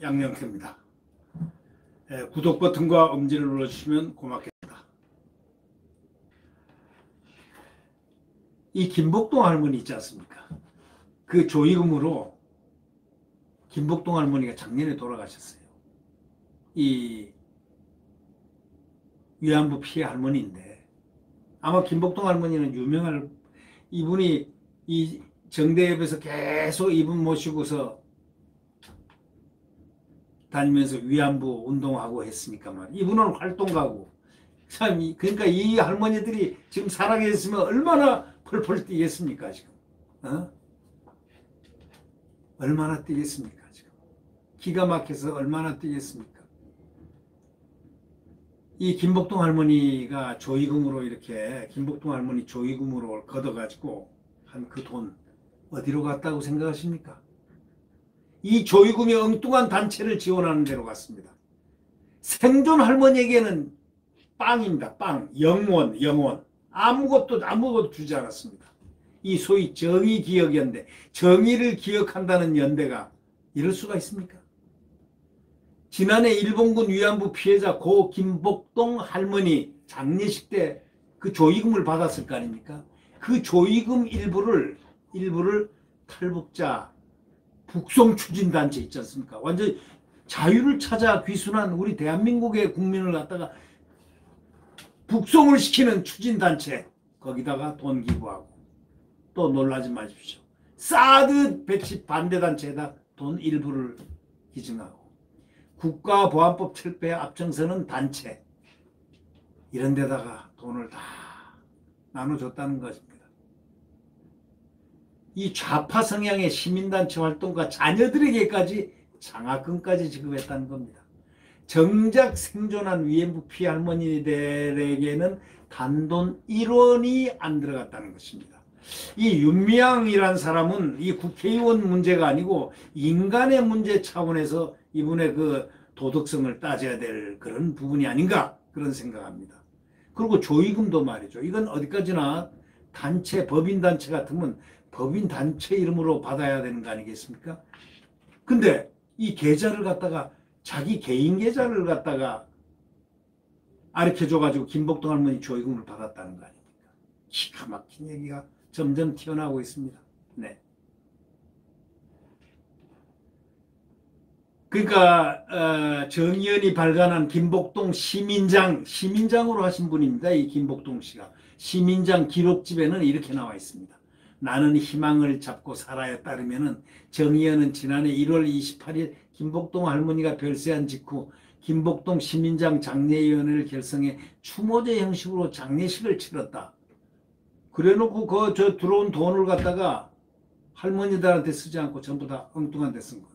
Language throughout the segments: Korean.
양영태입니다. 구독 버튼과 엄지를 눌러주시면 고맙겠습니다. 이 김복동 할머니 있지 않습니까? 그 조의금으로 김복동 할머니가 작년에 돌아가셨어요. 이 위안부 피해 할머니인데 아마 김복동 할머니는 유명할, 이분이 이 정대협에서 계속 이분 모시고서 다니면서 위안부 운동하고 했으니까 말이야. 이분은 활동가고 참, 그러니까 이 할머니들이 지금 살아계셨으면 얼마나 펄펄 뛰겠습니까 지금? 얼마나 뛰겠습니까 지금? 기가 막혀서 얼마나 뛰겠습니까? 이 김복동 할머니가 조의금으로 이렇게 김복동 할머니 조의금으로 걷어가지고 한 그 돈 어디로 갔다고 생각하십니까? 이 조의금이 엉뚱한 단체를 지원하는 데로 갔습니다. 생존 할머니에게는 빵입니다. 빵, 영원 아무것도 주지 않았습니다. 이 소위 정의기억연대, 정의를 기억한다는 연대가 이럴 수가 있습니까? 지난해 일본군 위안부 피해자 고 김복동 할머니 장례식 때 그 조의금을 받았을 거 아닙니까? 그 조의금 일부를 탈북자 북송 추진단체 있지 않습니까? 완전 자유를 찾아 귀순한 우리 대한민국의 국민을 갖다가 북송을 시키는 추진단체, 거기다가 돈 기부하고, 또 놀라지 마십시오, 사드 배치 반대단체에다 돈 일부를 기증하고, 국가보안법 철폐에 앞장서는 단체, 이런 데다가 돈을 다 나눠줬다는 것입니다. 이 좌파 성향의 시민단체 활동가 자녀들에게까지 장학금까지 지급했다는 겁니다. 정작 생존한 위안부 피해 할머니들에게는 단돈 1원이 안 들어갔다는 것입니다. 이 윤미향이라는 사람은 이 국회의원 문제가 아니고 인간의 문제 차원에서 이분의 그 도덕성을 따져야 될 그런 부분이 아닌가, 그런 생각합니다. 그리고 조의금도 말이죠. 이건 어디까지나 단체, 법인단체 같으면 법인단체 이름으로 받아야 되는 거 아니겠습니까? 근데 이 계좌를 갖다가 자기 개인 계좌를 갖다가 가르쳐줘가지고 김복동 할머니 조의금을 받았다는 거 아닙니까? 기가 막힌 얘기가 점점 튀어나오고 있습니다. 네. 그러니까 정의연이 발간한 김복동 시민장으로 하신 분입니다. 이 김복동 씨가. 시민장 기록집에는 이렇게 나와 있습니다. 나는 희망을 잡고 살아야 따르면은 정의연은 지난해 1월 28일 김복동 할머니가 별세한 직후 김복동 시민장 장례위원회를 결성해 추모제 형식으로 장례식을 치렀다. 그래놓고 저 들어온 돈을 갖다가 할머니들한테 쓰지 않고 전부 다 엉뚱한 데 쓴 겁니다.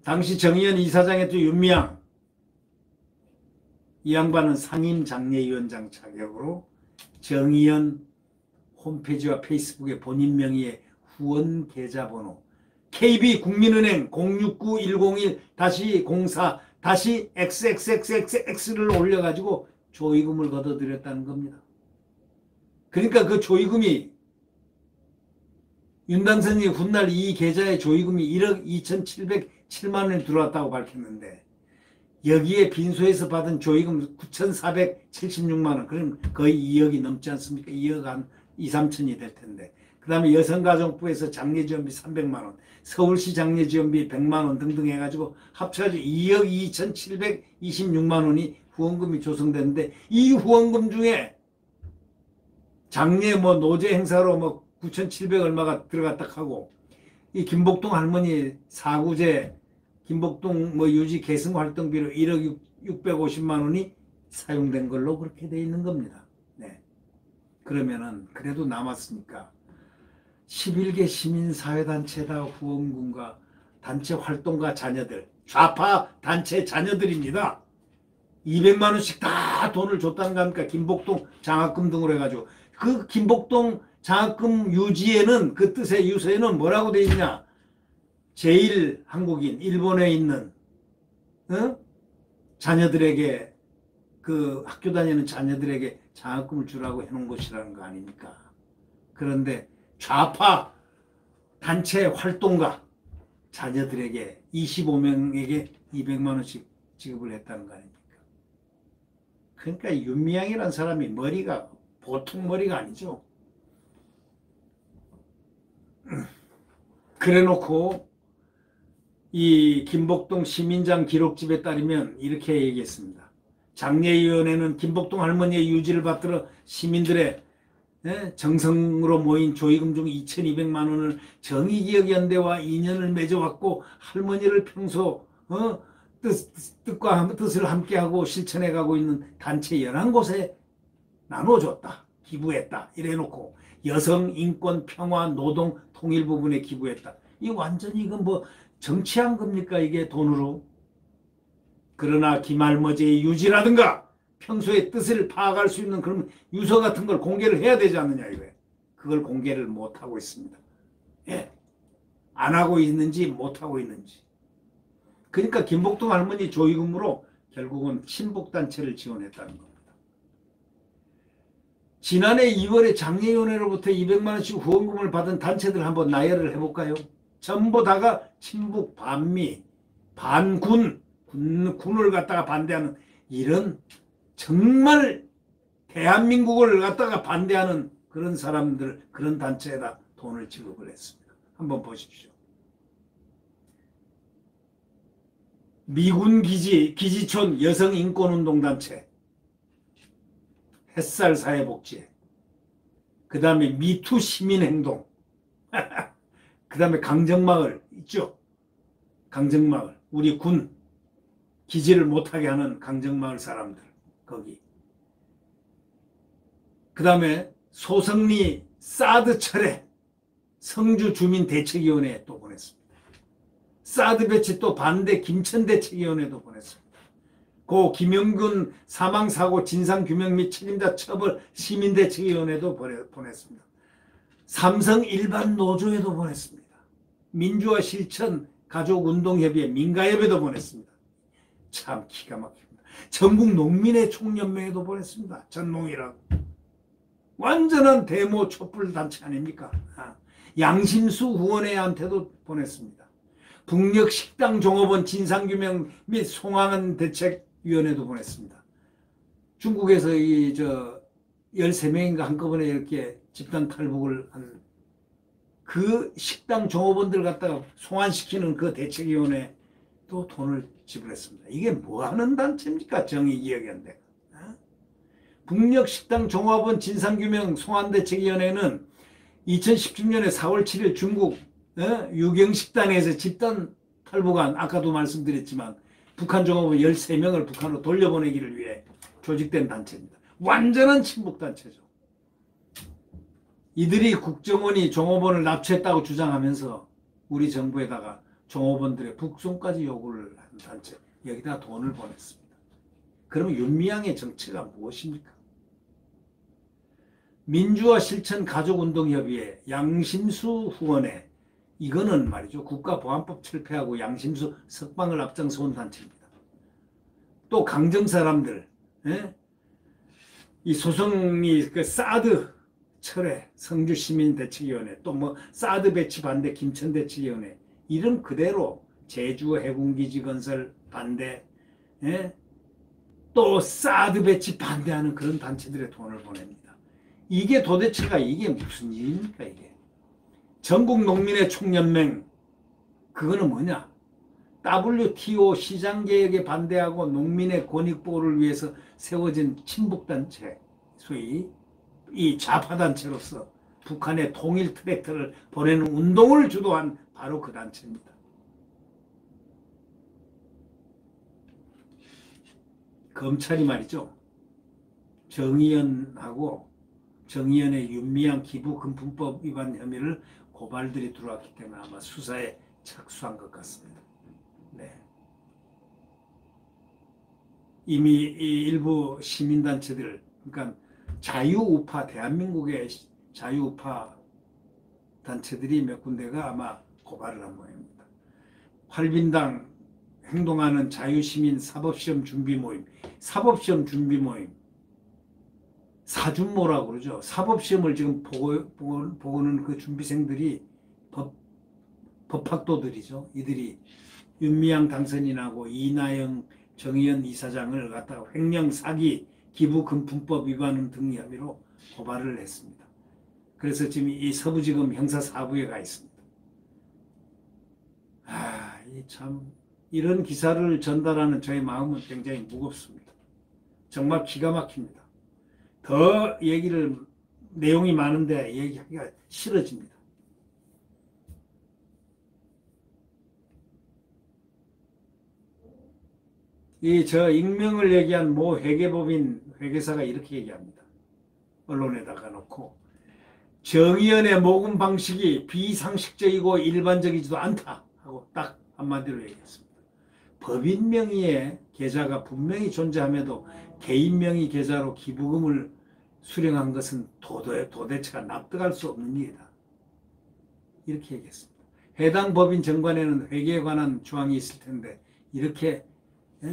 당시 정의연 이사장이었던 윤미향, 이 양반은 상임 장례위원장 자격으로 정의연 홈페이지와 페이스북에 본인 명의의 후원 계좌번호 KB국민은행 069-101-04-XXXXX를 올려가지고 조의금을 걷어들였다는 겁니다. 그러니까 그 조의금이 윤당선이 훗날 이 계좌의 조의금이 1억 2,707만 원이 들어왔다고 밝혔는데 여기에 빈소에서 받은 조의금 9,476만 원, 그럼 거의 2억이 넘지 않습니까? 2억 한 2, 3천이 될 텐데. 그 다음에 여성가족부에서 장례지원비 300만 원, 서울시 장례지원비 100만 원 등등 해가지고 합쳐가지고 2억 2,726만 원이 후원금이 조성됐는데 이 후원금 중에 장례 노제 행사로 9,700 얼마가 들어갔다 하고 이 김복동 할머니 사구제 김복동 유지 계승 활동비로 1억 650만 원이 사용된 걸로 그렇게 돼 있는 겁니다. 네. 그러면은 그래도 남았으니까 11개 시민사회단체다 후원금과 단체 활동가 자녀들, 좌파 단체 자녀들입니다. 200만 원씩 다 돈을 줬다는 겁니까? 김복동 장학금 등으로 해가지고. 그 김복동 장학금 유지에는, 그 뜻의 유서에는 뭐라고 돼 있냐? 제일 한국인, 일본에 있는 자녀들에게, 그 학교 다니는 자녀들에게 장학금을 주라고 해놓은 것이라는 거 아닙니까? 그런데 좌파 단체 활동가, 자녀들에게 25명에게 200만 원씩 지급을 했다는 거 아닙니까? 그러니까 윤미향이라는 사람이 머리가 보통 머리가 아니죠. 그래놓고 이 김복동 시민장 기록집에 따르면 이렇게 얘기했습니다. 장례위원회는 김복동 할머니의 유지를 받들어 시민들의 정성으로 모인 조의금 중 2,200만 원을 정의기억연대와 인연을 맺어왔고 할머니를 평소 뜻과 뜻을 함께하고 실천해가고 있는 단체 11곳에 나눠줬다. 기부했다. 이래놓고 여성, 인권, 평화, 노동, 통일 부분에 기부했다. 이 완전히 이건 뭐 정치한 겁니까? 이게 돈으로. 그러나 김할머니의 유지라든가 평소의 뜻을 파악할 수 있는 그런 유서 같은 걸 공개를 해야 되지 않느냐 이거예요. 그걸 공개를 못하고 있습니다. 예. 안 하고 있는지 못하고 있는지. 그러니까 김복동 할머니 조의금으로 결국은 친북단체를 지원했다는 겁니다. 지난해 2월에 장례위원회로부터 200만 원씩 후원금을 받은 단체들 한번 나열을 해볼까요? 전부 다가 친북, 반미, 반군, 군을 갖다가 반대하는 이런 정말 대한민국을 갖다가 반대하는 그런 사람들, 그런 단체에다 돈을 지급을 했습니다. 한번 보십시오. 미군 기지촌 여성인권운동단체, 햇살사회복지회, 그 다음에 미투 시민행동, 그 다음에 강정마을 있죠? 강정마을, 우리 군 기지를 못하게 하는 강정마을 사람들, 거기. 그 다음에 소성리 사드 철회 성주 주민대책위원회에 또 보냈습니다. 사드 배치 또 반대 김천대책위원회도 보냈습니다. 고 김영균 사망사고 진상규명 및 책임자 처벌 시민대책위원회도 보냈습니다. 삼성 일반 노조에도 보냈습니다. 민주화 실천 가족운동협의회 민가협에도 보냈습니다. 참 기가 막힙니다. 전국 농민의 총연맹에도 보냈습니다. 전농이라고. 완전한 데모 촛불 단체 아닙니까? 양심수 후원회한테도 보냈습니다. 북녘식당 종업원 진상규명 및 송환 대책위원회도 보냈습니다. 중국에서 13명인가 한꺼번에 이렇게 집단 탈북을 한 그 식당 종업원들 갖다가 송환시키는 그 대책위원회도 돈을 지불했습니다. 이게 뭐 하는 단체입니까? 정의기억연대. 북녘식당 종업원 진상규명 송환대책위원회는 2016년에 4월 7일 중국 유경식당에서 집단 탈북한, 아까도 말씀드렸지만 북한 종업원 13명을 북한으로 돌려보내기를 위해 조직된 단체입니다. 완전한 친북단체죠. 이들이 국정원이 종업원을 납치했다고 주장하면서 우리 정부에다가 종업원들의 북송까지 요구를 한 단체, 여기다 돈을 보냈습니다. 그러면 윤미향의 정체가 무엇입니까? 민주화 실천 가족운동협의회, 양심수 후원회, 이거는 말이죠. 국가보안법 철폐하고 양심수 석방을 앞장서온 단체입니다. 또 강정 사람들, 이 소송이 그 사드 철회, 성주시민대책위원회, 또 뭐 사드 배치 반대 김천대책위원회, 이런 그대로 제주 해군기지 건설 반대, 또 사드 배치 반대하는 그런 단체들의 돈을 보냅니다. 이게 도대체가 이게 무슨 일입니까 이게? 전국 농민의 총연맹, 그거는 뭐냐? WTO 시장개혁에 반대하고 농민의 권익보호를 위해서 세워진 친북단체, 소위 이 좌파단체로서 북한의 통일 트랙터를 보내는 운동을 주도한 바로 그 단체입니다. 검찰이 말이죠. 정의연하고 정의연의 윤미향 기부 금품법 위반 혐의를 고발들이 들어왔기 때문에 아마 수사에 착수한 것 같습니다. 네. 이미 이 일부 시민단체들, 그러니까 자유우파, 대한민국의 자유우파 단체들이 몇 군데가 아마 고발을 한 모양입니다. 활빈당 행동하는 자유시민 사법시험 준비 모임, 사법시험 준비 모임, 사준모라고 그러죠. 사법시험을 지금 보고는 그 준비생들이 법학도들이죠. 이들이 윤미향 당선인하고 이나영 정의연 이사장을 갖다가 횡령 사기 기부 금품법 위반 등의 혐의로 고발을 했습니다. 그래서 지금 이 서부지검 형사사부에 가 있습니다. 이 참 이런 기사를 전달하는 저의 마음은 굉장히 무겁습니다. 정말 기가 막힙니다. 더 내용이 많은데 얘기하기가 싫어집니다. 저 익명을 얘기한 모 회계법인 회계사가 이렇게 얘기합니다. 언론에다가 놓고 정의연의 모금 방식이 비상식적이고 일반적이지도 않다 하고 딱 한마디로 얘기했습니다. 법인 명의의 계좌가 분명히 존재함에도 개인 명의 계좌로 기부금을 수령한 것은 도대체가 납득할 수 없는 일이다. 이렇게 얘기했습니다. 해당 법인 정관에는 회계에 관한 조항이 있을 텐데 이렇게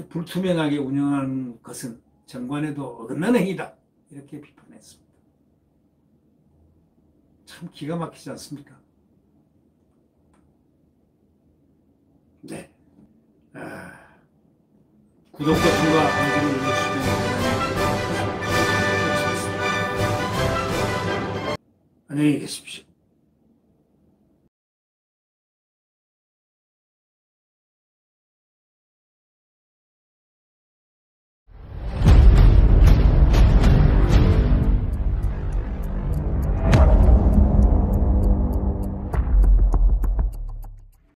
불투명하게 운영하는 것은 정관에도 어긋나는 행위다. 이렇게 비판했습니다. 참 기가 막히지 않습니까? 네. 구독 버튼과 방송을 눌러주시면 감사하겠습니다. 안녕히 계십시오.